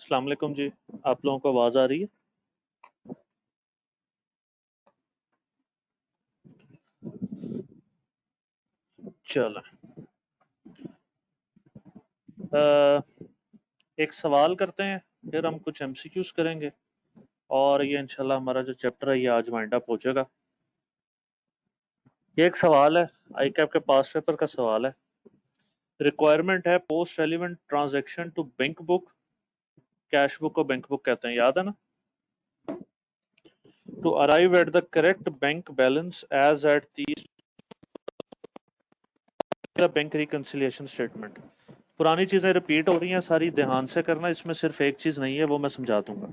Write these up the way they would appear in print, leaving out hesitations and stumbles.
अस्सलाम वालेकुम जी। आप लोगों को आवाज़ आ रही है? चलो, एक सवाल करते हैं, फिर हम कुछ एमसीक्यूज करेंगे और ये इंशाल्लाह हमारा जो चैप्टर है ये आज वाइंड अप हो जाएगा। ये एक सवाल है, आई कैप के पास पेपर का सवाल है। रिक्वायरमेंट है post relevant transaction to bank book. Cash book को बैंक बुक कहते हैं, याद है ना? To arrive at the correct bank balance as at the bank reconciliation statement. पुरानी चीजें रिपीट हो रही हैं सारी, ध्यान से करना। इसमें सिर्फ एक चीज नहीं है, वो मैं समझा दूंगा।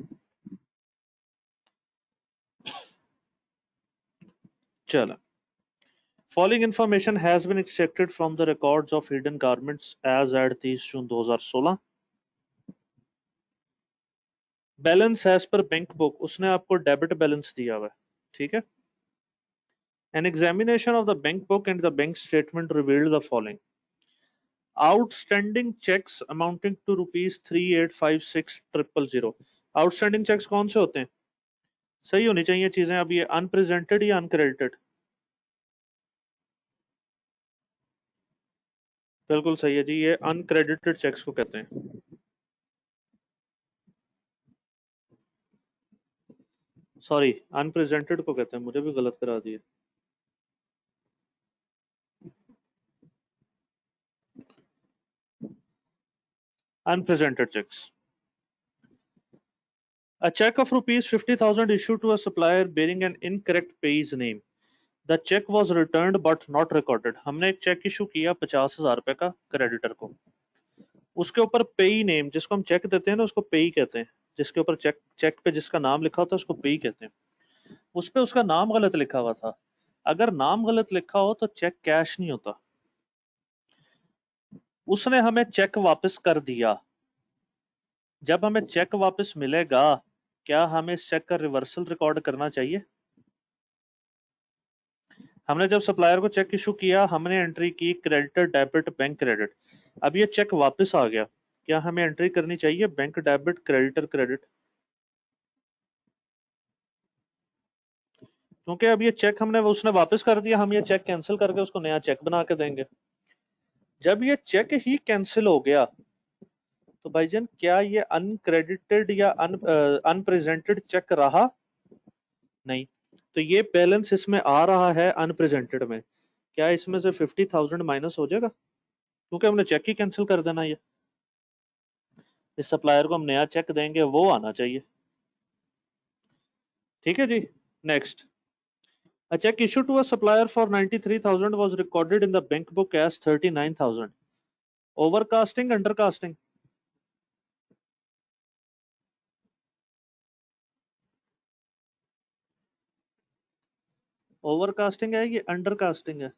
चलो, Following information has been extracted from the records of hidden garments as at 30 June 2016। Balance as per bank book, उसने आपको डेबिट बैलेंस दिया हुआ है, ठीक है। An examination of the bank book and the bank statement revealed the following: outstanding checks amounting to rupees 3856,000। Outstanding cheques कौन से होते हैं? सही होनी चाहिए चीजें। अब ये अनप्रेजेंटेड या अनक्रेडिटेड? बिल्कुल सही है जी, ये अनक्रेडिटेड चेक्स को कहते हैं। सॉरी, अनप्रेजेंटेड को कहते हैं, मुझे भी गलत करा दिया। Unpresented checks. A check of rupees 50,000 issued to a supplier bearing an incorrect payee's name. The check was returned but not recorded। हमने एक चेक इशू किया 50,000 रुपए का क्रेडिटर को, उसके ऊपर पेई नेम, जिसको हम चेक देते हैं ना उसको पेई कहते हैं। जिसके ऊपर चेक चेक पे जिसका नाम लिखा होता है उसको पेई कहते हैं। उस पे उसका नाम गलत लिखा हुआ था। अगर नाम गलत लिखा हो तो चेक कैश नहीं होता। उसने हमें चेक वापस कर दिया। जब हमें चेक वापस मिलेगा, क्या हमें इस चेक का रिवर्सल रिकॉर्ड करना चाहिए? हमने जब सप्लायर को चेक इशू किया, हमने एंट्री की क्रेडिटर डेबिट बैंक क्रेडिट। अब ये चेक वापस आ गया, क्या हमें एंट्री करनी चाहिए बैंक डेबिट क्रेडिटर क्रेडिट? क्योंकि अब ये चेक हमने उसने वापस कर दिया, हम ये चेक कैंसिल करके उसको नया चेक बना के देंगे। जब ये चेक ही कैंसिल हो गया तो भाईजान क्या ये अनक्रेडिटेड या अनप्रेजेंटेड चेक रहा? नहीं। तो ये बैलेंस इसमें आ रहा है अनप्रेजेंटेड में, क्या इसमें से 50,000 माइनस हो जाएगा? क्योंकि हमने चेक ही कैंसिल कर देना। ये इस सप्लायर को हम नया चेक देंगे, वो आना चाहिए। ठीक है जी। Next, a check issued to a supplier for 93,000 was recorded in the bank book as 39,000। overcasting undercasting? Overcasting है ये अंडरकास्टिंग है?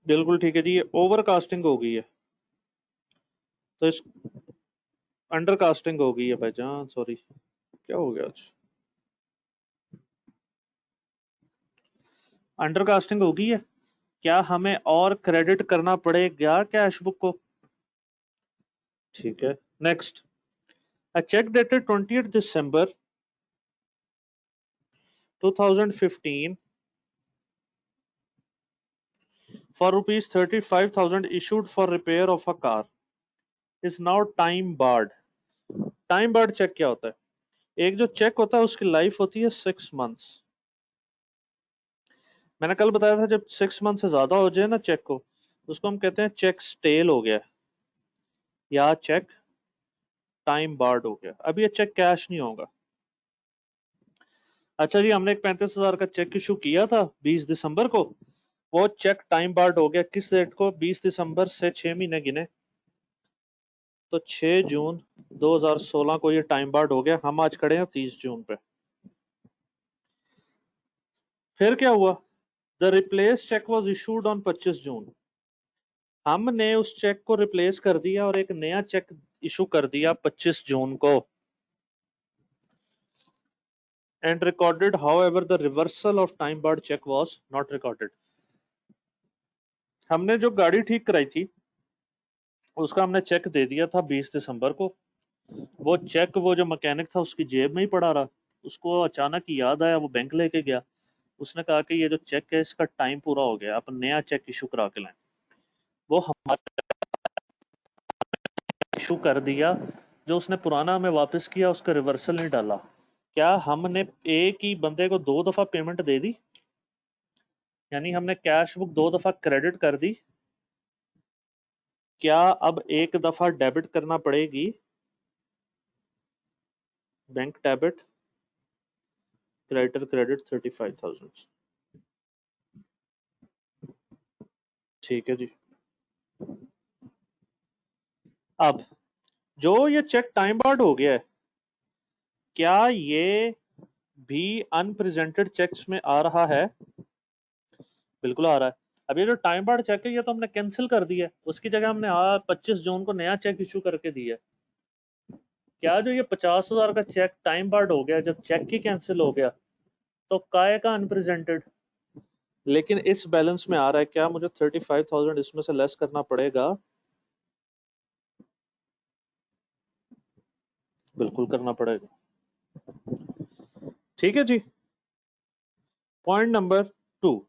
बिल्कुल ठीक है जी, ये ओवरकास्टिंग हो गई है। तो इस अंडरकास्टिंग हो गई है भाईजान, सॉरी क्या हो गया आज। अंडरकास्टिंग हो गई है। क्या हमें और क्रेडिट करना पड़ेगा कैश बुक को? ठीक है। Next, a check dated 20th December 2015 for rupees 35,000 issued for repair of a car is now time barred। Time barred cheque क्या होता है? एक जो चेक होता है उसकी लाइफ होती है 6 मंथ्स। मैंने कल बताया था, जब 6 मंथ से ज्यादा हो जाए ना चेक को, उसको हम कहते हैं चेक स्टेल हो गया या चेक टाइम बार्ड हो गया। अब ये चेक कैश नहीं होगा। अच्छा जी, हमने एक 35,000 का चेक इशू किया था 20 दिसंबर को, वो चेक टाइम बार्ड हो गया। किस डेट को? 20 दिसंबर से 6 महीने गिने तो 6 जून 2016 को ये टाइम बार्ड हो गया। हम आज खड़े हैं 30 जून पे। फिर क्या हुआ? The replace cheque was issued on 25 June. हमने उस चेक को रिप्लेस कर दिया और एक नया चेक इशू कर दिया 25 जून को। And recorded, however the reversal of time barred cheque was not recorded. हमने जो गाड़ी ठीक कराई थी उसका हमने चेक दे दिया था 20 दिसंबर को। वो चेक वो जो मैकेनिक था उसकी जेब में ही पड़ा रहा। उसको अचानक याद आया, वो बैंक लेके गया। उसने कहा कि ये जो चेक है इसका टाइम पूरा हो गया, आप नया चेक इशू करा के लाएं। वो हमारे इशू कर दिया। जो उसने पुराना हमें वापस किया उसका रिवर्सल नहीं डाला। क्या हमने एक ही बंदे को 2 दफा पेमेंट दे दी? यानी हमने कैश बुक 2 दफा क्रेडिट कर दी। क्या अब एक दफा डेबिट करना पड़ेगी? Bank debit, creditor credit 35,000। ठीक है जी। अब जो ये चेक टाइम बार्ड हो गया है, क्या ये भी अनप्रेजेंटेड चेक्स में आ रहा है? बिल्कुल आ रहा है। अब ये जो टाइम बार्ड चेक है ये तो हमने कैंसिल कर दिया है, उसकी जगह हमने 25 जून को नया चेक इशू करके दिया है। क्या जो ये 50,000 का चेक टाइम बार्ड हो गया, जब चेक ही कैंसिल हो गया, तो काय का अनप्रेजेंटेड? लेकिन इस बैलेंस में आ रहा है, क्या मुझे 35,000 इसमें से लेस करना पड़ेगा? बिल्कुल करना पड़ेगा। ठीक है जी। Point number 2,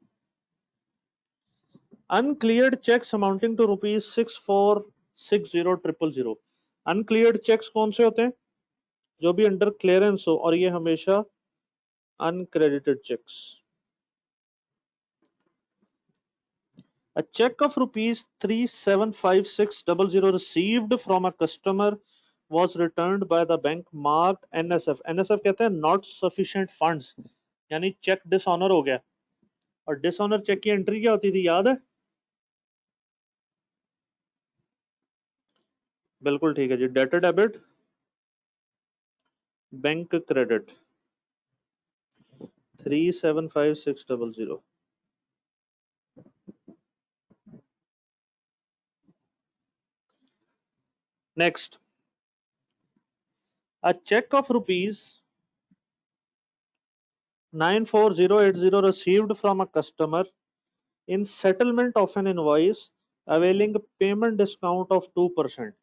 uncleared cheques amounting to ₹6,460,000। Uncleared cheques कौन से होते हैं? जो भी अंडर क्लियरेंस हो, और ये हमेशा uncredited cheques. A check of ₹3,756,000 received from a customer was returned by the bank marked NSF। NSF कहते हैं नॉट सफिशिएंट फंड्स, यानी चेक डिसऑनर हो गया। और डिसऑनर चेक की एंट्री क्या होती थी, याद है? बिल्कुल ठीक है जी। Debtor debit, bank credit 3,756,000। Next, a check of ₹94080 received from a customer in settlement of an invoice availing payment discount of 2%।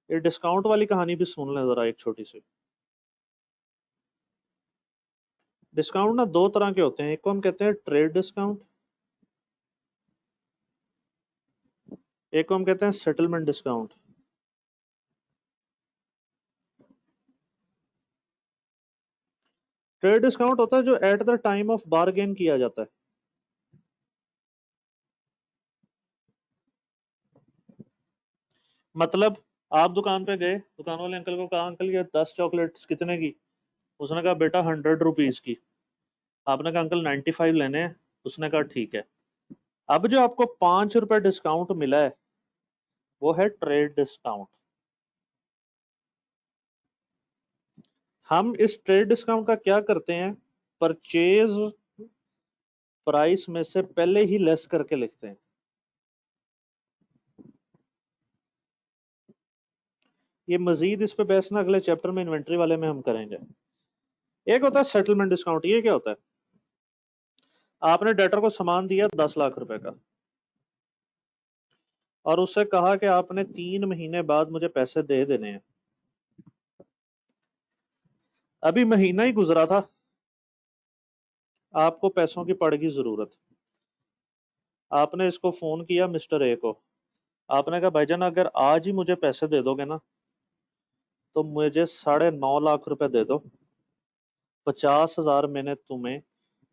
ये डिस्काउंट वाली कहानी भी सुन लें जरा, एक छोटी सी। डिस्काउंट ना दो तरह के होते हैं, एक को हम कहते हैं ट्रेड डिस्काउंट, एक को हम कहते हैं सेटलमेंट डिस्काउंट। ट्रेड डिस्काउंट होता है जो at the time of bargain किया जाता है। मतलब आप दुकान पे गए, दुकान वाले अंकल को कहा, अंकल ये 10 चॉकलेट्स कितने की? उसने कहा बेटा 100 रुपीज की। आपने कहा अंकल 95 लेने हैं। उसने कहा ठीक है। अब जो आपको 5 रुपए डिस्काउंट मिला है वो है ट्रेड डिस्काउंट। हम इस ट्रेड डिस्काउंट का क्या करते हैं, परचेज प्राइस में से पहले ही लेस करके लिखते हैं। ये मजीद इस पे बहस ना अगले चैप्टर में इन्वेंट्री वाले में हम करेंगे। एक होता है सेटलमेंट डिस्काउंट। ये क्या होता है? आपने डेटर को सामान दिया 10 लाख रुपए का और उससे कहा कि आपने 3 महीने बाद मुझे पैसे दे देने हैं। अभी महीना ही गुजरा था, आपको पैसों की पड़ेगी जरूरत। आपने इसको फोन किया मिस्टर ए को। आपने कहा भाईजान अगर आज ही मुझे पैसे दे दोगे ना तो मुझे 9.5 लाख रुपए दे दो, 50,000 मैंने तुम्हें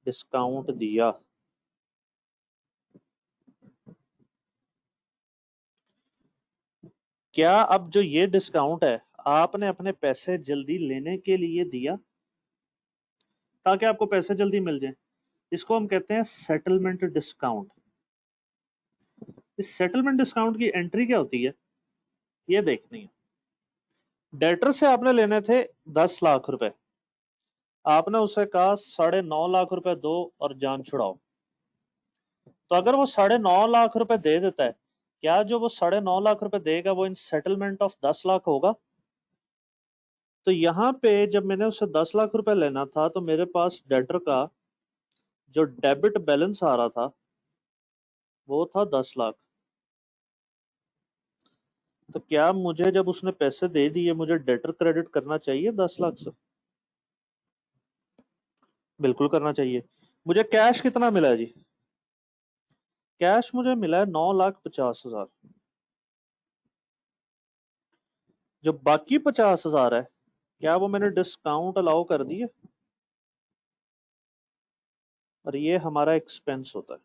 डिस्काउंट दिया। क्या अब जो ये डिस्काउंट है आपने अपने पैसे जल्दी लेने के लिए दिया ताकि आपको पैसे जल्दी मिल जाए? इसको हम कहते हैं सेटलमेंट डिस्काउंट। इस सेटलमेंट डिस्काउंट की एंट्री क्या होती है ये देखनी है। डेटर से आपने लेने थे 10 लाख रुपए, आपने उसे कहा 9.5 लाख रुपए दो और जान छुड़ाओ। तो अगर वो 9.5 लाख रुपए दे देता है, क्या जो वो 9.5 लाख रुपए देगा वो इन सेटलमेंट ऑफ 10 लाख होगा? तो यहां पे जब मैंने उसे 10 लाख रुपए लेना था तो मेरे पास डेटर का जो डेबिट बैलेंस आ रहा था वो था 10 लाख। तो क्या मुझे जब उसने पैसे दे दिए मुझे डेटर क्रेडिट करना चाहिए 10 लाख से? बिल्कुल करना चाहिए। मुझे कैश कितना मिला है जी? कैश मुझे मिला है 9,50,000। जो बाकी 50,000 है क्या वो मैंने डिस्काउंट अलाउ कर दिए? और ये हमारा एक्सपेंस होता है।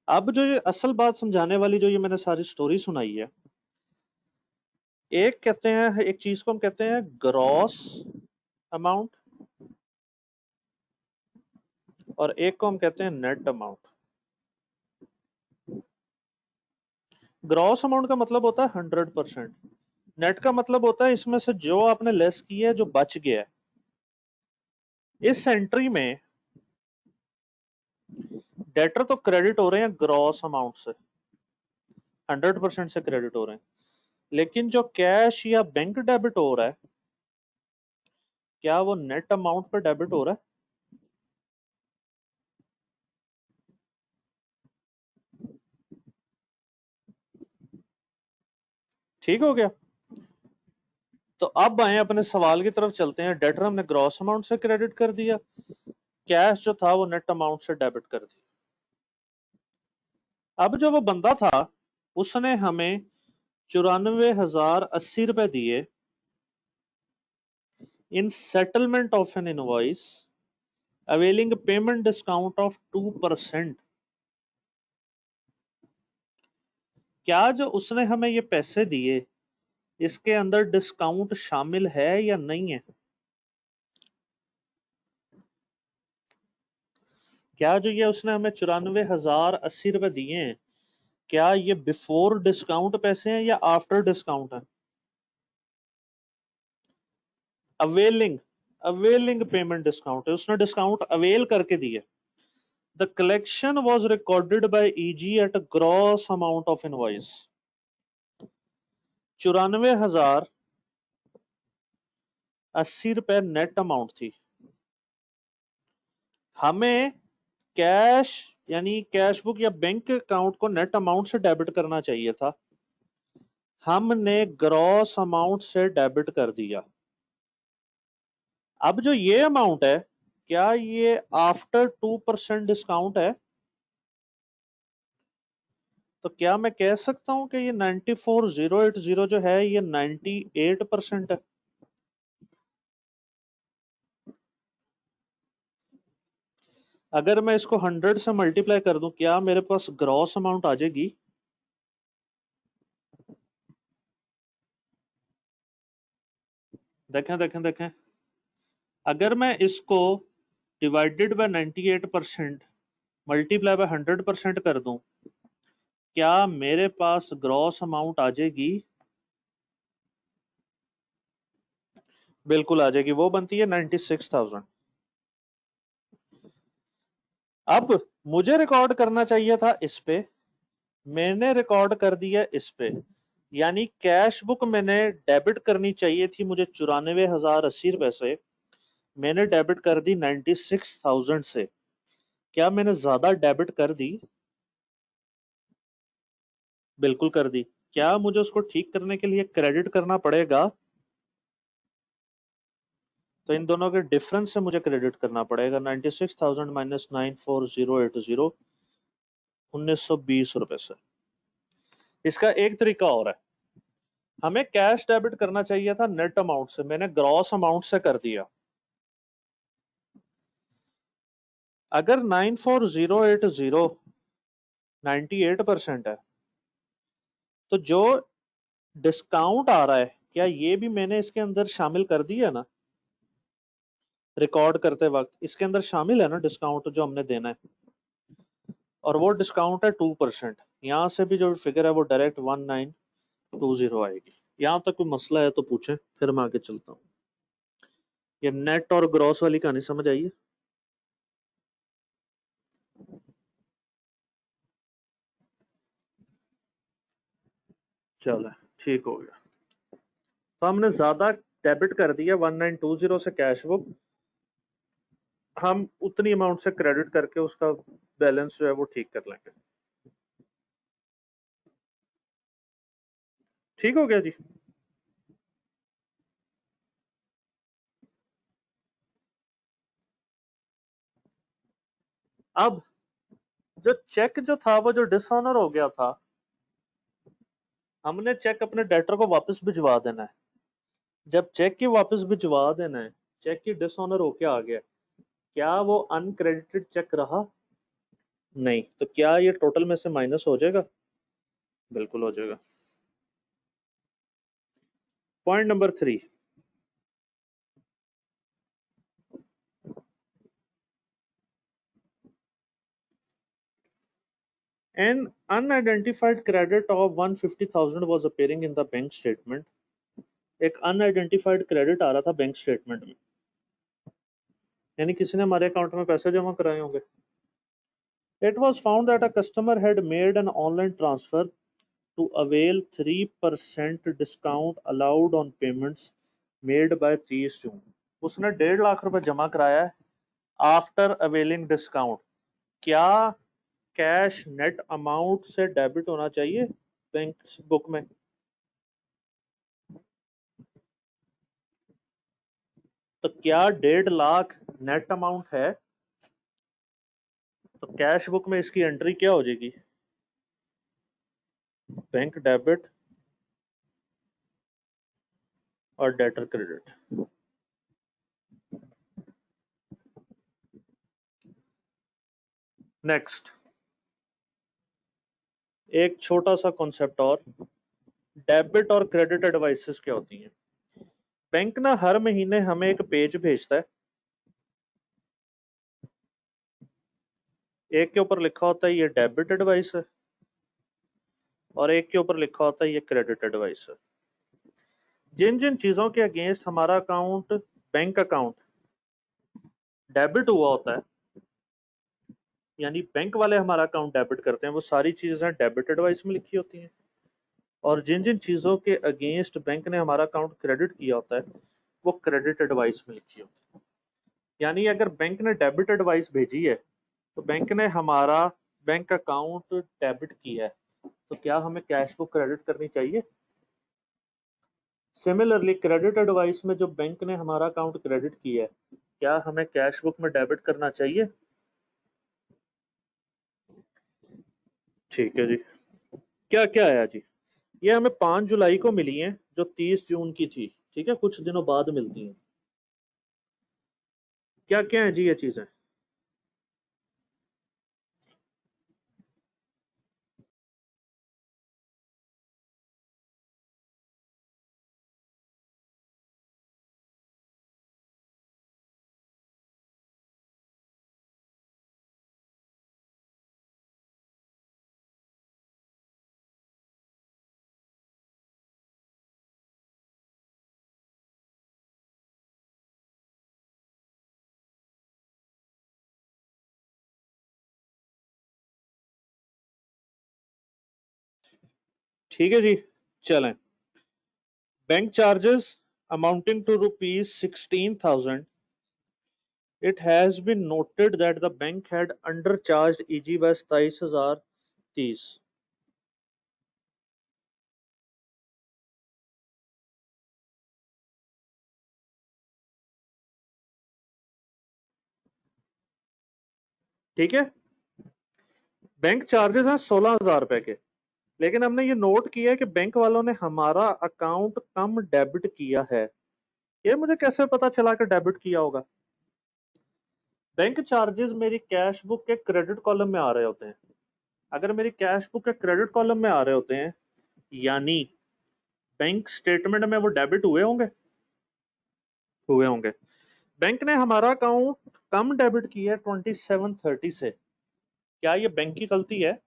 अब जो ये असल बात समझाने वाली जो ये मैंने सारी स्टोरी सुनाई है, एक कहते हैं, एक चीज को हम कहते हैं ग्रॉस अमाउंट और एक को हम कहते हैं नेट अमाउंट। ग्रॉस अमाउंट का मतलब होता है 100%। नेट का मतलब होता है इसमें से जो आपने लेस किया है जो बच गया है। इस एंट्री में डेटर तो क्रेडिट हो रहे हैं ग्रॉस अमाउंट से, 100% से क्रेडिट हो रहे हैं, लेकिन जो कैश या बैंक डेबिट हो रहा है क्या वो नेट अमाउंट पर डेबिट हो रहा है? ठीक हो गया। तो अब आए अपने सवाल की तरफ चलते हैं। डेटर हमने ग्रॉस अमाउंट से क्रेडिट कर दिया, कैश जो था वो नेट अमाउंट से डेबिट कर दिया। अब जो वो बंदा था उसने हमें 94,080 दिए in settlement of an invoice availing payment discount of 2%। क्या जो उसने हमें ये पैसे दिए इसके अंदर डिस्काउंट शामिल है या नहीं है? क्या जो ये उसने हमें 94,080 दिए हैं क्या ये बिफोर डिस्काउंट पैसे हैं या आफ्टर डिस्काउंट है? अवेलिंग, अवेलिंग पेमेंट डिस्काउंट है, उसने डिस्काउंट अवेल करके दिए। The collection was recorded by easy eight gross amount of invoice. 94,080 net amount थी। हमें कैश यानी कैश बुक या बैंक अकाउंट को नेट अमाउंट से डेबिट करना चाहिए था, हमने ग्रॉस अमाउंट से डेबिट कर दिया। अब जो ये अमाउंट है क्या ये आफ्टर 2% डिस्काउंट है? तो क्या मैं कह सकता हूं कि ये 94,080 जो है ये 98% है? अगर मैं इसको 100 से मल्टीप्लाई कर दूं क्या मेरे पास ग्रॉस अमाउंट आ जाएगी? देखें देखें देखें, अगर मैं इसको डिवाइडेड बाय 98% मल्टीप्लाई बाय 100% कर दूं क्या मेरे पास ग्रॉस अमाउंट आ जाएगी? बिल्कुल आ जाएगी, वो बनती है 96,000। अब मुझे रिकॉर्ड करना चाहिए था इस पे, मैंने रिकॉर्ड कर दिया इस पे, यानी कैश बुक मैंने डेबिट करनी चाहिए थी मुझे 94,080 से, मैंने डेबिट कर दी 96,000 से। क्या मैंने ज्यादा डेबिट कर दी? बिल्कुल कर दी। क्या मुझे उसको ठीक करने के लिए क्रेडिट करना पड़ेगा? तो इन दोनों के डिफरेंस से मुझे क्रेडिट करना पड़ेगा। 96,000 माइनस 94,080 1920 रुपए से। इसका एक तरीका और है, हमें कैश डेबिट करना चाहिए था नेट अमाउंट से, मैंने ग्रॉस अमाउंट से कर दिया। अगर 94,080 98% है तो जो डिस्काउंट आ रहा है क्या ये भी मैंने इसके अंदर शामिल कर दिया ना? रिकॉर्ड करते वक्त इसके अंदर शामिल है ना डिस्काउंट जो हमने देना है, और वो डिस्काउंट है 2%। यहां से भी जो फिगर है वो डायरेक्ट 1920 आएगी। यहां तक कोई मसला है तो पूछें, फिर मैं आगे चलता हूँ। ये नेट और ग्रॉस वाली कहानी समझ आई है? चलो ठीक हो गया। तो हमने ज्यादा डेबिट कर दिया 1920 से कैश बुक, हम उतनी अमाउंट से क्रेडिट करके उसका बैलेंस जो है वो ठीक कर लेंगे। ठीक हो गया जी। अब जो चेक जो था वो जो डिसऑनर हो गया था, हमने चेक अपने डेटर को वापस भिजवा देना है। जब चेक की वापस भिजवा देना है, चेक की डिसऑनर होके आ गया, क्या वो अनक्रेडिटेड चेक रहा? नहीं। तो क्या ये टोटल में से माइनस हो जाएगा? बिल्कुल हो जाएगा। Point number 3, an unidentified credit of 150,000 was appearing in the bank statement। एक अनआइडेंटिफाइड क्रेडिट आ रहा था बैंक स्टेटमेंट में, यानी किसी ने हमारे अकाउंट में पैसे जमा कराए होंगे। It was found that a customer had made an online transfer to avail 3% discount allowed on payments made by 30 June। उसने 1.5 लाख रुपए जमा कराया है आफ्टर अवेलिंग डिस्काउंट। क्या कैश नेट अमाउंट से डेबिट होना चाहिए बैंक बुक में? तो क्या 1.5 लाख नेट अमाउंट है, तो कैश बुक में इसकी एंट्री क्या हो जाएगी? बैंक डेबिट और डेटर क्रेडिट। नेक्स्ट, एक छोटा सा कॉन्सेप्ट और, डेबिट और क्रेडिट एडवाइसेस क्या होती हैं? बैंक ना हर महीने हमें एक पेज भेजता है, एक के ऊपर लिखा होता है ये डेबिट एडवाइस है और एक के ऊपर लिखा होता है ये क्रेडिट एडवाइस है। जिन जिन चीजों के अगेंस्ट हमारा अकाउंट, बैंक अकाउंट डेबिट हुआ होता है, यानी बैंक वाले हमारा अकाउंट डेबिट करते हैं, वो सारी चीजें डेबिट एडवाइस में लिखी होती हैं। और जिन जिन चीजों के अगेंस्ट बैंक ने हमारा अकाउंट क्रेडिट किया होता है, वो क्रेडिट एडवाइस में लिखी होती है। यानी अगर बैंक ने डेबिट एडवाइस भेजी है तो बैंक ने हमारा बैंक अकाउंट डेबिट किया है, तो क्या हमें कैश बुक क्रेडिट करनी चाहिए? सिमिलरली क्रेडिट एडवाइस में जो बैंक ने हमारा अकाउंट क्रेडिट किया है, क्या हमें कैश बुक में डेबिट करना चाहिए? ठीक है जी। क्या क्या आया जी? ये हमें 5 जुलाई को मिली है, जो 30 जून की थी। ठीक है, कुछ दिनों बाद मिलती हैं। क्या क्या है जी ये चीजें? ठीक है जी, चलें। Bank charges amounting to ₹16,000। It has been noted that the bank had undercharged EG by 27,030। ठीक है, बैंक चार्जेस हैं 16,000 रुपए के, लेकिन हमने ये नोट किया है कि बैंक वालों ने हमारा अकाउंट कम डेबिट किया है। ये मुझे कैसे पता चला कि डेबिट किया होगा? बैंक चार्जेस मेरी कैश बुक के क्रेडिट कॉलम में आ रहे होते हैं। अगर मेरी कैश बुक के क्रेडिट कॉलम में आ रहे होते हैं, यानी बैंक स्टेटमेंट में वो डेबिट हुए होंगे, हुए होंगे। बैंक ने हमारा अकाउंट कम डेबिट किया है 2730 से। क्या ये बैंक की गलती है?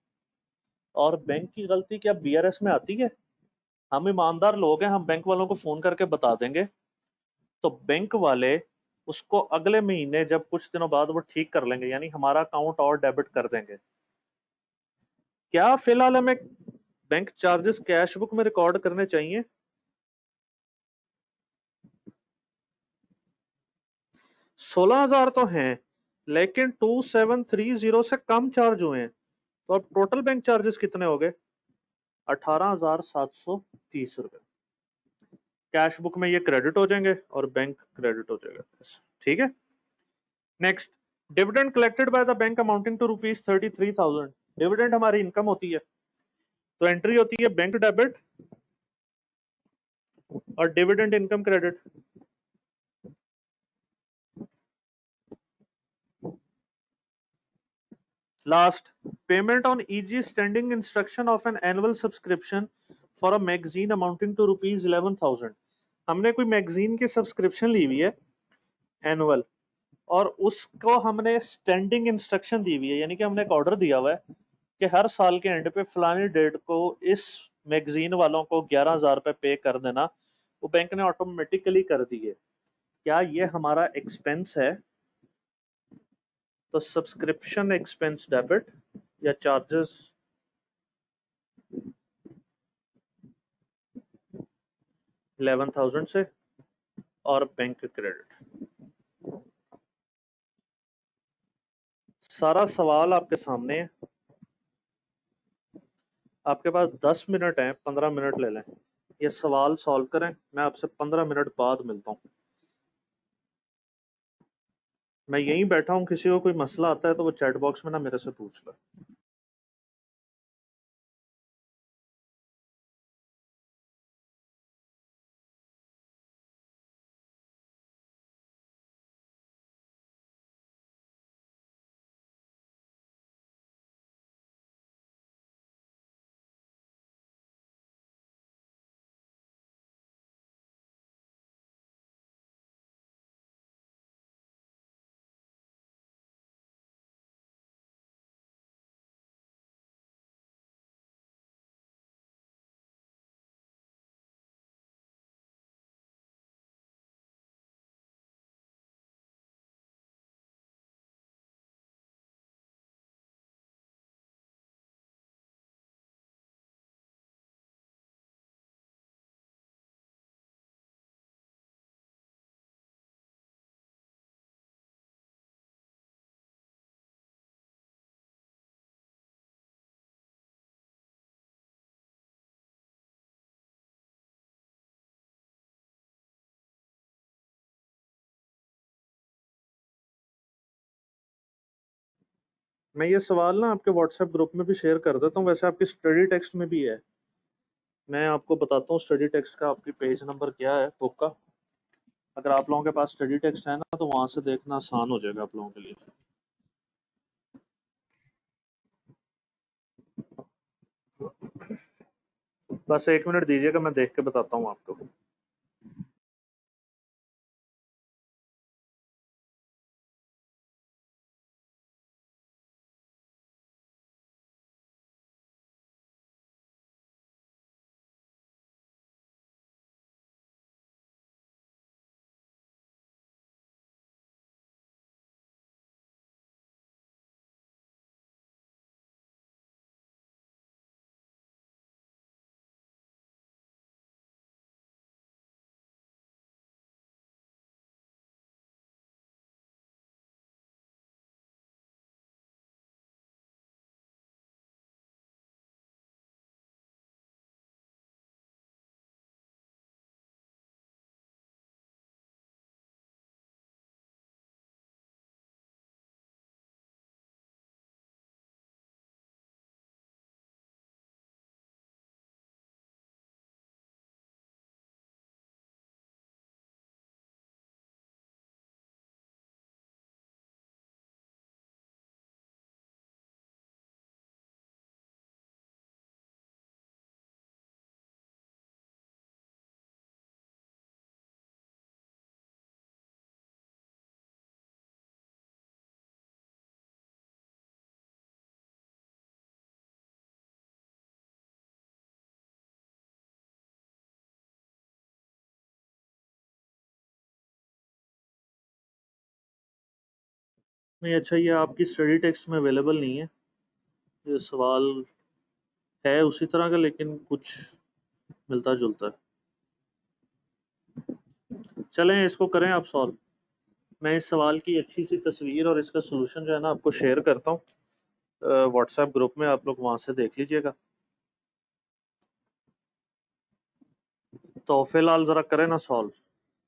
और बैंक की गलती क्या बीआरएस में आती है? हम ईमानदार लोग हैं, हम बैंक वालों को फोन करके बता देंगे, तो बैंक वाले उसको अगले महीने जब कुछ दिनों बाद वो ठीक कर लेंगे, यानी हमारा अकाउंट और डेबिट कर देंगे। क्या फिलहाल हमें बैंक चार्जेस कैश बुक में रिकॉर्ड करने चाहिए? 16,000 तो हैं, लेकिन 2730 से कम चार्ज हुए हैं, तो अब टोटल बैंक चार्जेस कितने हो गए? 18,730 रुपए। कैश बुक में ये क्रेडिट हो जाएंगे और बैंक क्रेडिट हो जाएगा। ठीक है। Next, dividend collected by the bank amounting to ₹33,000। Dividend हमारी इनकम होती है, तो एंट्री होती है बैंक डेबिट और dividend income credit. Last, payment on easy standing instruction of an annual subscription for a magazine amounting to ₹11,000। हमने कोई magazine की सब्सक्रिप्शन ली हुई है एनुअल, और उसको हमने स्टैंडिंग इंस्ट्रक्शन दी हुई है, यानी कि हमने एक ऑर्डर दिया हुआ है कि हर साल के एंड पे फलानी डेट को इस मैगजीन वालों को 11,000 रुपए पे कर देना। वो बैंक ने ऑटोमेटिकली कर दिए। क्या ये हमारा एक्सपेंस है? तो सब्सक्रिप्शन एक्सपेंस डेबिट या चार्जेस 11,000 से और बैंक क्रेडिट। सारा सवाल आपके सामने है। आपके पास 10 मिनट है, 15 मिनट ले लें, ये सवाल सॉल्व करें। मैं आपसे 15 मिनट बाद मिलता हूँ। मैं यहीं बैठा हूँ, किसी को कोई मसला आता है तो वो चैट बॉक्स में ना मेरे से पूछ ले। मैं ये सवाल ना आपके व्हाट्सएप ग्रुप में भी शेयर कर देता हूँ, वैसे आपकी स्टडी टेक्स्ट में भी है। मैं आपको बताता हूँ स्टडी टेक्स्ट का आपकी पेज नंबर क्या है बुक का। अगर आप लोगों के पास स्टडी टेक्स्ट है ना, तो वहां से देखना आसान हो जाएगा आप लोगों के लिए। बस 1 मिनट दीजिएगा, मैं देख के बताता हूँ आपको। नहीं, अच्छा, ये आपकी स्टडी टेक्स्ट में अवेलेबल नहीं है। ये सवाल है उसी तरह का, लेकिन कुछ मिलता जुलता है। चलें, इसको करें आप सॉल्व। मैं इस सवाल की अच्छी सी तस्वीर और इसका सोल्यूशन जो है ना आपको शेयर करता हूँ व्हाट्सएप ग्रुप में, आप लोग वहां से देख लीजिएगा। तो फिलहाल जरा करें ना सॉल्व,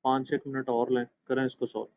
5-1 मिनट और लें, करें इसको सॉल्व।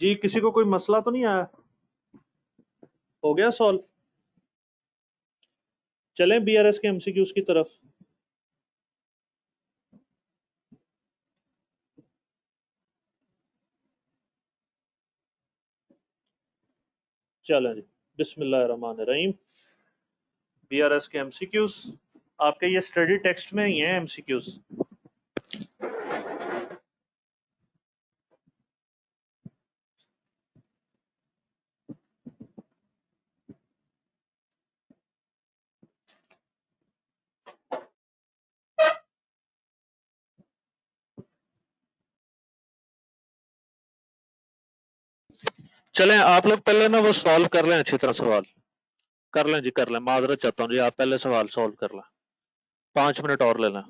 जी किसी को कोई मसला तो नहीं आया? हो गया सॉल्व? चलें बीआरएस के एमसीक्यूज की तरफ। चलें जी, बिस्मिल्लाहिर्रहमानिर्रहीम। बीआरएस के एमसीक्यूज आपके ये स्टडी टेक्स्ट में ही है एमसीक्यूज। चलें आप लोग पहले ना वो सॉल्व कर लें अच्छी तरह सवाल। कर लें जी, कर लें, माजरत चाहता हूँ जी, आप पहले सवाल सॉल्व कर लें, 5 मिनट और ले लें।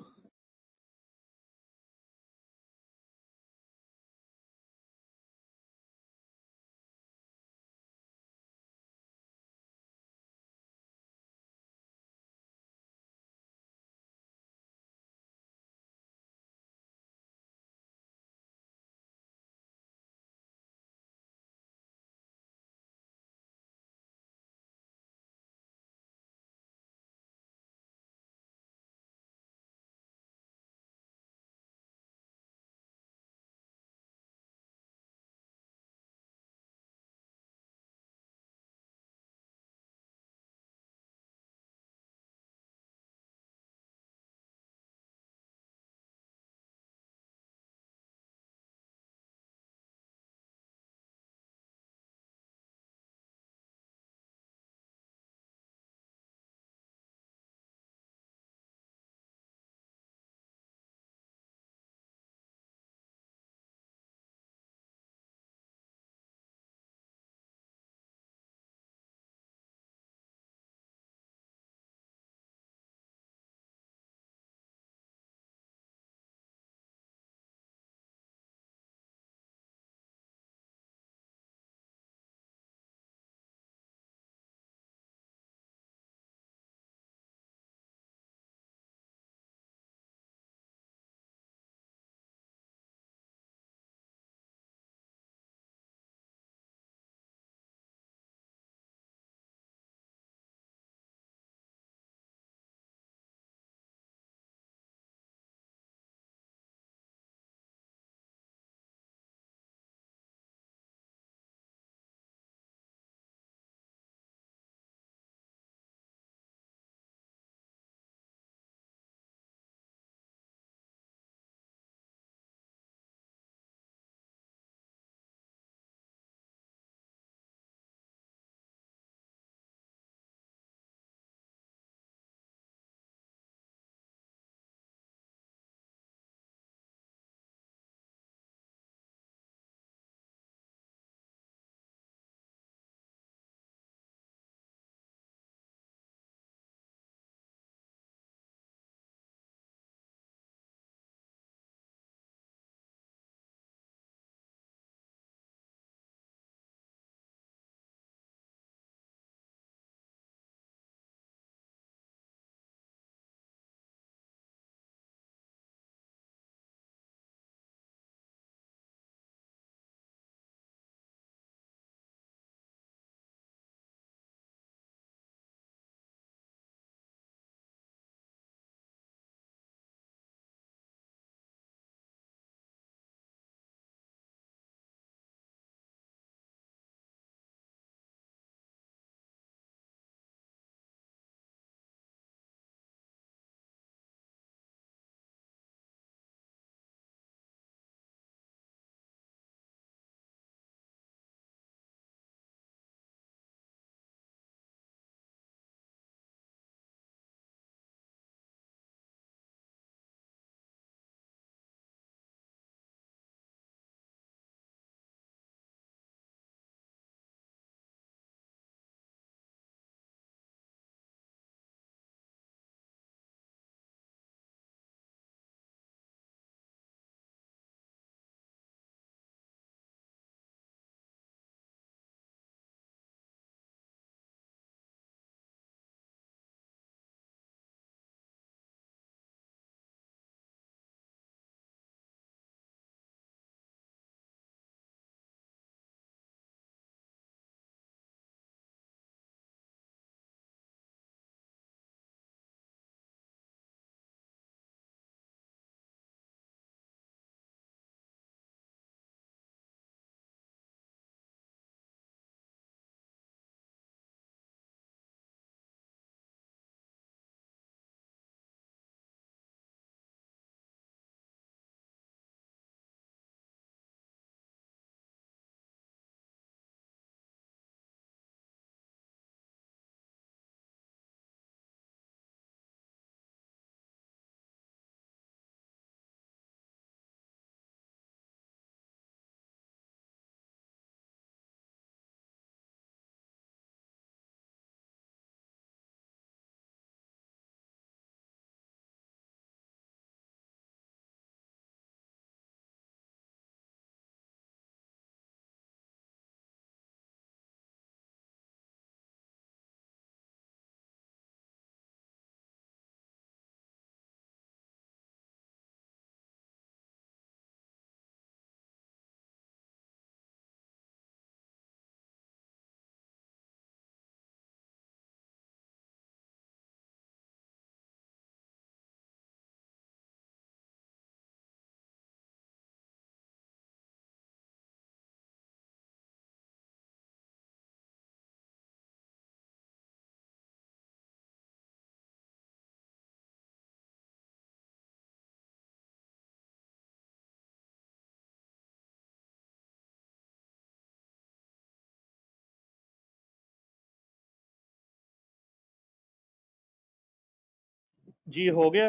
जी हो गया,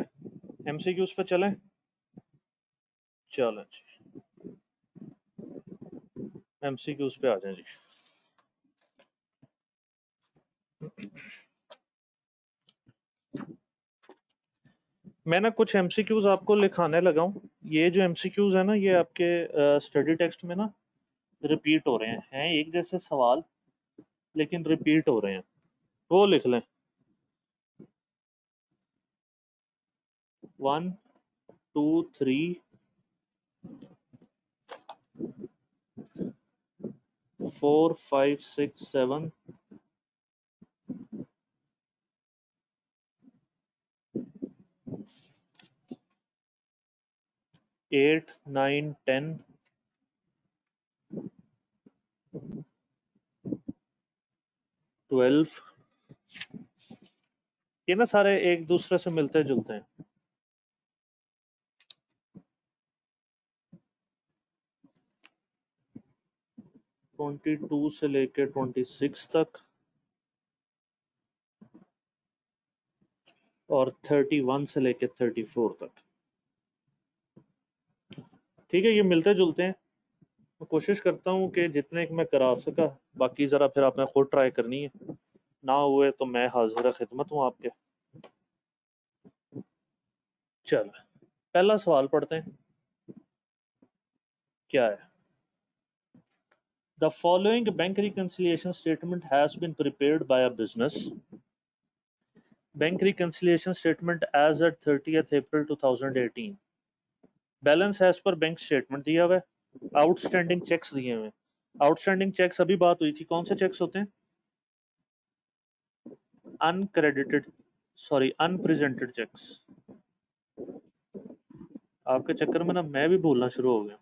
एमसीक्यूज पे चलें। चलें जी, एमसीक्यूज पे आ जाएं जी। मैं ना कुछ एमसीक्यूज आपको लिखाने लगा हूँ। ये जो एमसीक्यूज है ना, ये आपके स्टडी टेक्स्ट में ना रिपीट हो रहे हैं एक जैसे सवाल, लेकिन रिपीट हो रहे हैं, वो लिख लें। 1 2 3 4 5 6 7 8 9 10 12। ये ना सारे एक दूसरे से मिलते जुलते हैं। 22 से लेके 26 तक और 31 से लेके 34 तक। ठीक है, ये मिलते जुलते हैं। मैं कोशिश करता हूँ कि जितने मैं करा सका, बाकी ज़रा फिर आपने खुद ट्राई करनी है। ना हुए तो मैं हाजिर खिदमत हूँ आपके। चल, पहला सवाल पढ़ते हैं। क्या है? The following bank reconciliation statement has been prepared by a business. Bank reconciliation statement as at 30th April 2018। Balance as per bank statement दिया हुआ है, आउटस्टैंडिंग चेक्स दिए हुए हैं। आउटस्टैंडिंग चेक्स अभी बात हुई थी, कौन से चेक्स होते हैं? Uncredited, sorry unpresented cheques. आपके चक्कर में ना मैं भी भूलना शुरू हो गया।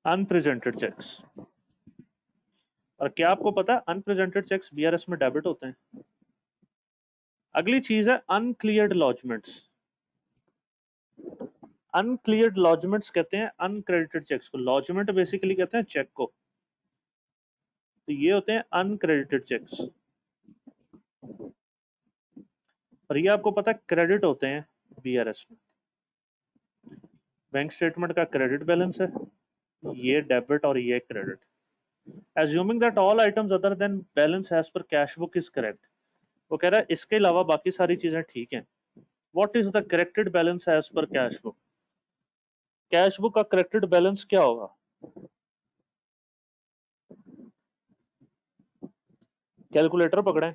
Unpresented cheques. और क्या आपको पता है अनप्रेजेंटेड चेक्स बीआरएस में डेबिट होते हैं? अगली चीज है अनक्लियर्ड लॉजमेंट्स। अनक्लियर्ड लॉजमेंट्स कहते हैं अनक्रेडिटेड चेक्स को। लॉजमेंट बेसिकली कहते हैं चेक को, तो ये होते हैं अनक्रेडिटेड चेक्स। और ये आपको पता है क्रेडिट होते हैं बीआरएस में। बैंक स्टेटमेंट का क्रेडिट बैलेंस है, ये डेबिट और ये credit. Assuming that all items other than balance as per cash book is correct. वो कह रहा है इसके अलावा बाकी सारी चीजें ठीक हैं। What is the corrected balance as per cash book? Cash book का करेक्टेड बैलेंस क्या होगा? कैलकुलेटर पकड़ें,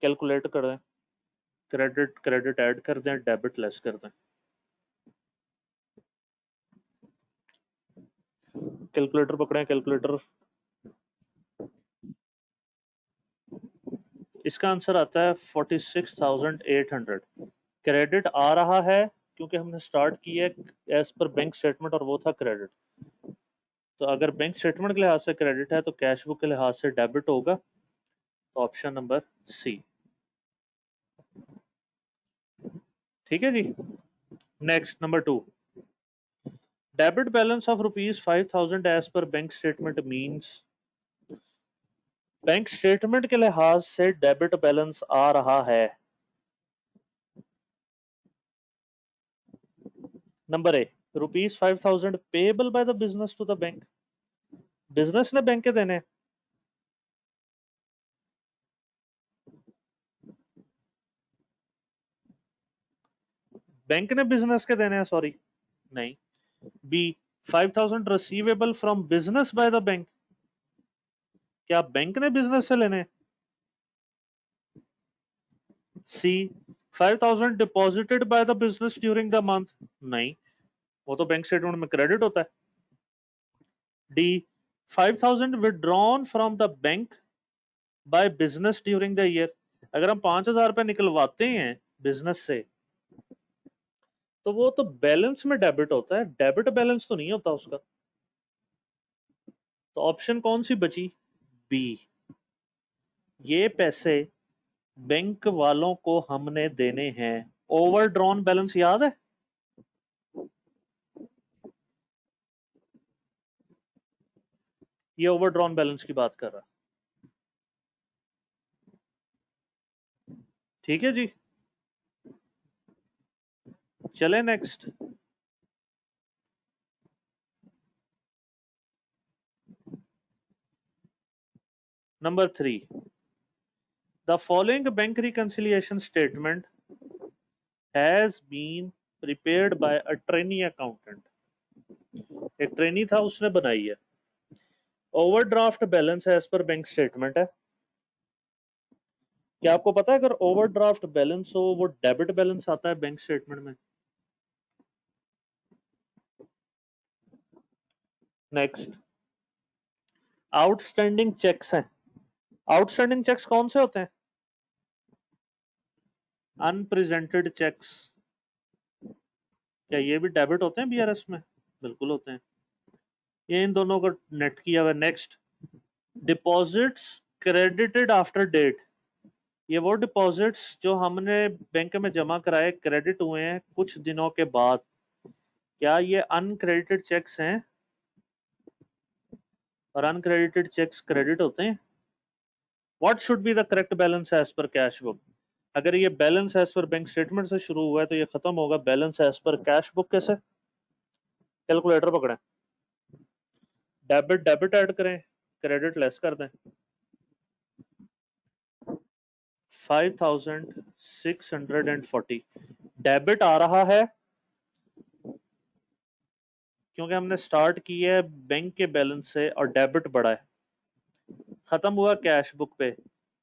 कैलकुलेट कर दें, क्रेडिट क्रेडिट ऐड कर दें, डेबिट लेस कर दें। कैलकुलेटर पकड़ें, कैलकुलेटर। इसका आंसर आता है 46,800। क्रेडिट आ रहा है क्योंकि हमने स्टार्ट किया एज पर बैंक स्टेटमेंट और वो था क्रेडिट। तो अगर बैंक स्टेटमेंट के लिहाज से क्रेडिट है तो कैश बुक के लिहाज से डेबिट होगा, तो ऑप्शन नंबर सी। ठीक है जी। Next number 2। Debit balance of ₹5,000 as per bank statement means. Bank statement के लिहाज से डेबिट बैलेंस आ रहा है। Number A, ₹5,000 payable by the business to the bank. Business ने बैंक के देने, बैंक ने बिजनेस के देने हैं, सॉरी नहीं। B, 5,000 receivable from business by the bank. क्या बैंक ने बिजनेस से लेने? C, 5,000 deposited by the business during the month. नहीं, वो तो बैंक स्टेटमेंट में क्रेडिट होता है। D, 5,000 withdrawn from the bank by business during the year. अगर हम 5,000 रुपए निकलवाते हैं बिजनेस से, तो वो तो बैलेंस में डेबिट होता है, डेबिट बैलेंस तो नहीं होता उसका। तो ऑप्शन कौन सी बची? बी, ये पैसे बैंक वालों को हमने देने हैं। ओवरड्रॉन बैलेंस याद है? ये ओवरड्रॉन बैलेंस की बात कर रहा है। ठीक है जी, चले next. Number 3, the following bank reconciliation statement has been prepared by a trainee accountant. एक ट्रेनी था, उसने बनाई है। Overdraft balance as per bank statement है। क्या आपको पता है अगर ओवरड्राफ्ट बैलेंस हो वो डेबिट बैलेंस आता है बैंक स्टेटमेंट में? नेक्स्ट, आउटस्टैंडिंग चेक्स हैं। आउटस्टैंडिंग चेक्स कौन से होते हैं? Unpresented cheques. क्या ये भी डेबिट होते हैं बीआरएस में? बिल्कुल होते हैं। ये इन दोनों को नेट किया हुआ। Next, deposits credited after date. ये वो डिपॉजिट्स जो हमने बैंक में जमा कराए क्रेडिट हुए हैं कुछ दिनों के बाद, क्या ये अनक्रेडिटेड चेक्स हैं? और अनक्रेडिटेड चेक्स क्रेडिट होते हैं। What should be the correct balance as per cash book? अगर ये balance as per bank statement से शुरू हुआ है तो ये खत्म होगा balance as per cash book. कैसे? कैलकुलेटर पकड़ें, डेबिट डेबिट ऐड करें, क्रेडिट लेस कर दें। 5640 डेबिट आ रहा है क्योंकि हमने स्टार्ट किया है बैंक के बैलेंस से और डेबिट बढ़ा है। खत्म हुआ कैश बुक पे।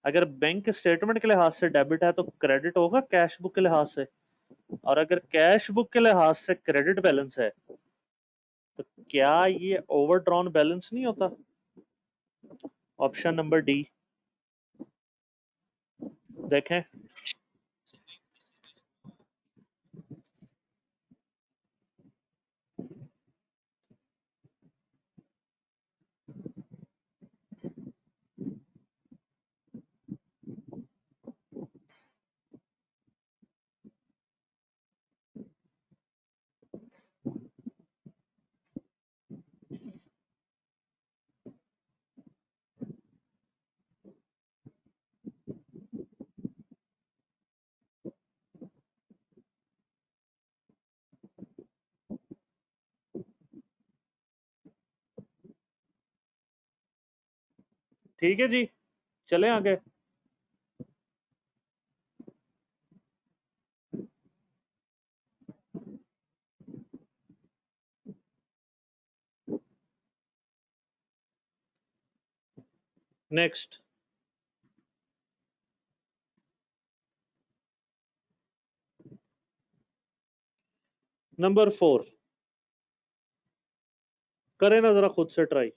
अगर बैंक स्टेटमेंट के लिहाज से डेबिट है तो क्रेडिट होगा कैश बुक के लिहाज से। और अगर कैश बुक के लिहाज से क्रेडिट बैलेंस है तो क्या ये ओवरड्रॉन बैलेंस नहीं होता? ऑप्शन नंबर डी देखें। ठीक है जी, चले आगे। नेक्स्ट, नंबर 4, करें ना जरा खुद से ट्राई।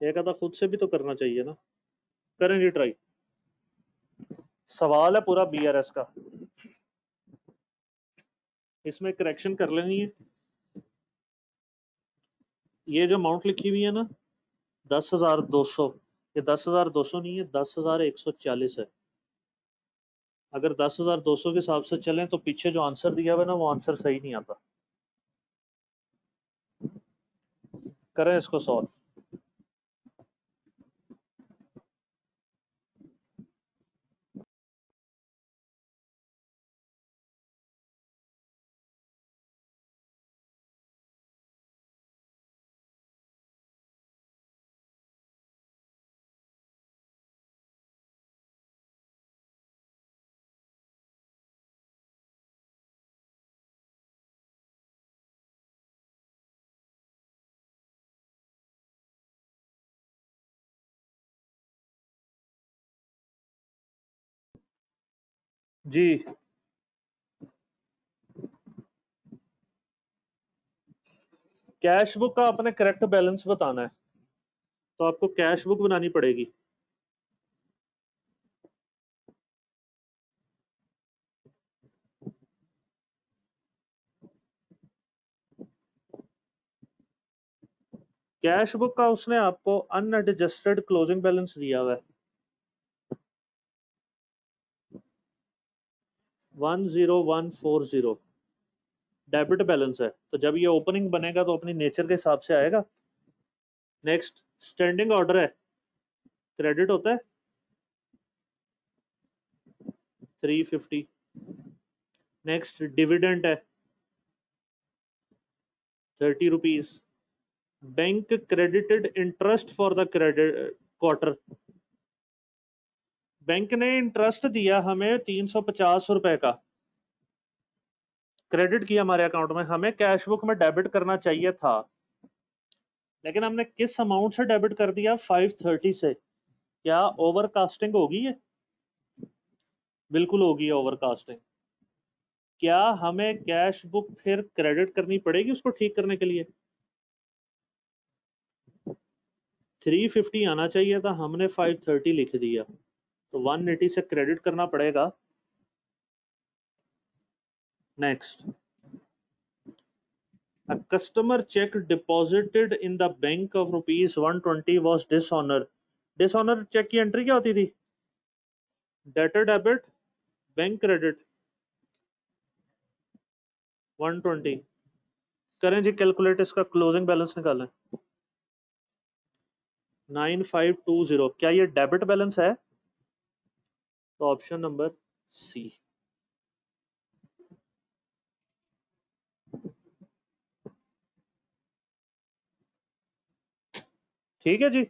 एक आधा खुद से भी तो करना चाहिए ना। करें जी ट्राई। सवाल है पूरा बीआरएस का, इसमें करेक्शन कर लेनी है। ये जो अमाउंट लिखी हुई है ना 10,200, ये 10,200 नहीं है, 10,140 है। अगर 10,200 के हिसाब से चलें तो पीछे जो आंसर दिया हुआ है ना वो आंसर सही नहीं आता। करें इसको सॉल्व। जी, कैश बुक का अपने करेक्ट बैलेंस बताना है तो आपको कैश बुक बनानी पड़ेगी। कैश बुक का उसने आपको अनएडजस्टेड क्लोजिंग बैलेंस दिया हुआ है 10140। डेबिट बैलेंस है, तो जब ये ओपनिंग बनेगा तो अपनी नेचर के हिसाब से आएगा। नेक्स्ट स्टैंडिंग ऑर्डर है, क्रेडिट होता है 350। नेक्स्ट डिविडेंड है 30 rupees. Bank credited interest for the credit quarter, bank ने इंटरेस्ट दिया हमें 350 रुपए का, क्रेडिट किया हमारे अकाउंट में, हमें कैश बुक में डेबिट करना चाहिए था, लेकिन हमने किस अमाउंट से डेबिट कर दिया? 530 से। क्या ओवरकास्टिंग होगी ये? बिल्कुल होगी ओवरकास्टिंग। क्या हमें कैश बुक फिर क्रेडिट करनी पड़ेगी उसको ठीक करने के लिए? 350 आना चाहिए था, हमने 530 लिख दिया, तो 180 से क्रेडिट करना पड़ेगा। Next, a customer check deposited in the bank of rupees 120 was dishonored। Dishonour cheque की एंट्री क्या होती थी? Debtor debit, bank credit 120। करें जी कैलकुलेट, इसका क्लोजिंग बैलेंस निकालें 9520। क्या ये डेबिट बैलेंस है? तो ऑप्शन नंबर सी। ठीक है जी।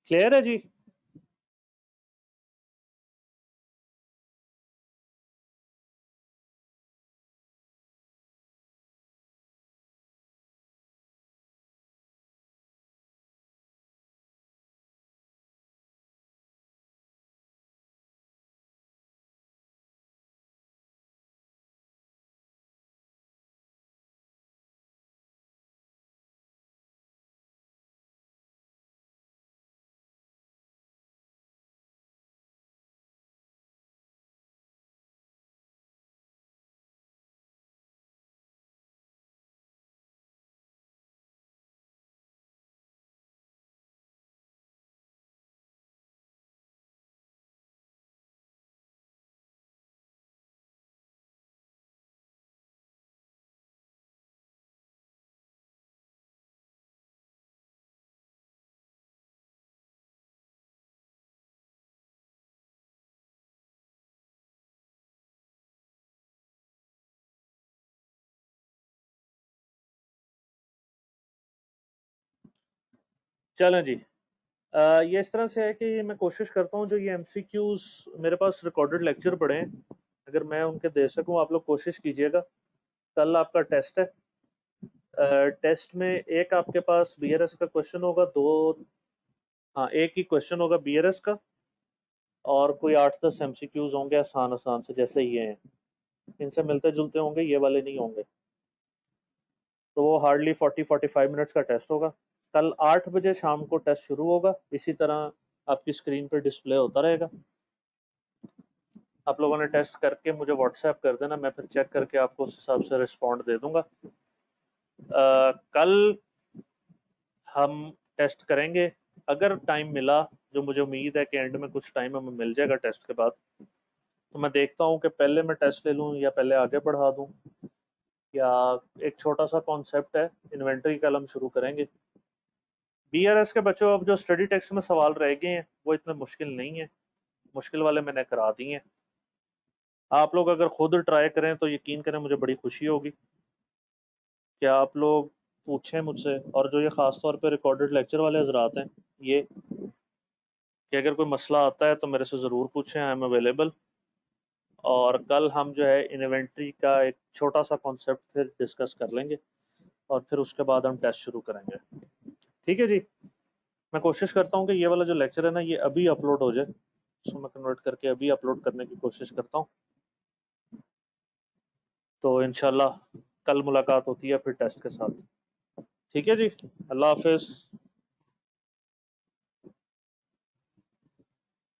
क्लियर है जी। चलें जी। ये इस तरह से है कि मैं कोशिश करता हूँ जो ये एमसीक्यूज मेरे पास रिकॉर्डेड लेक्चर पड़े हैं, अगर मैं उनके दे सकूँ, आप लोग कोशिश कीजिएगा। कल आपका टेस्ट है, टेस्ट में एक आपके पास बीआरएस का क्वेश्चन होगा, दो, हाँ एक ही क्वेश्चन होगा बीआरएस का, और कोई 8-10 एमसीक्यूज होंगे आसान आसान से जैसे ये हैं, इनसे मिलते जुलते होंगे, ये वाले नहीं होंगे। तो वो हार्डली 40-45 मिनट्स का टेस्ट होगा। कल 8 बजे शाम को टेस्ट शुरू होगा, इसी तरह आपकी स्क्रीन पर डिस्प्ले होता रहेगा। आप लोगों ने टेस्ट करके मुझे व्हाट्सएप कर देना, मैं फिर चेक करके आपको उस हिसाब से रिस्पॉन्ड दे दूंगा। कल हम टेस्ट करेंगे, अगर टाइम मिला, जो मुझे उम्मीद है कि एंड में कुछ टाइम हमें मिल जाएगा टेस्ट के बाद, तो मैं देखता हूँ कि पहले मैं टेस्ट ले लूँ या पहले आगे बढ़ा दूँ, या एक छोटा सा कॉन्सेप्ट है इन्वेंटरी कल हम शुरू करेंगे। बीआरएस के बच्चों, अब जो स्टडी टेक्स्ट में सवाल रह गए हैं वो इतने मुश्किल नहीं है, मुश्किल वाले मैंने करा दिए हैं। आप लोग अगर खुद ट्राई करें तो यकीन करें मुझे बड़ी खुशी होगी कि आप लोग पूछें मुझसे, और जो ये ख़ास तौर पे रिकॉर्डेड लेक्चर वाले हजरात हैं, ये कि अगर कोई मसला आता है तो मेरे से ज़रूर पूछें, आई एम अवेलेबल। और कल हम जो है इन्वेंट्री का एक छोटा सा कॉन्सेप्ट फिर डिस्कस कर लेंगे, और फिर उसके बाद हम टेस्ट शुरू करेंगे। ठीक है जी। मैं कोशिश करता हूँ कि ये वाला जो लेक्चर है ना, ये अभी अपलोड हो जाए, इसको मैं कन्वर्ट करके अभी अपलोड करने की कोशिश करता हूँ, तो इंशाल्लाह कल मुलाकात होती है फिर टेस्ट के साथ। ठीक है जी, अल्लाह हाफिज़।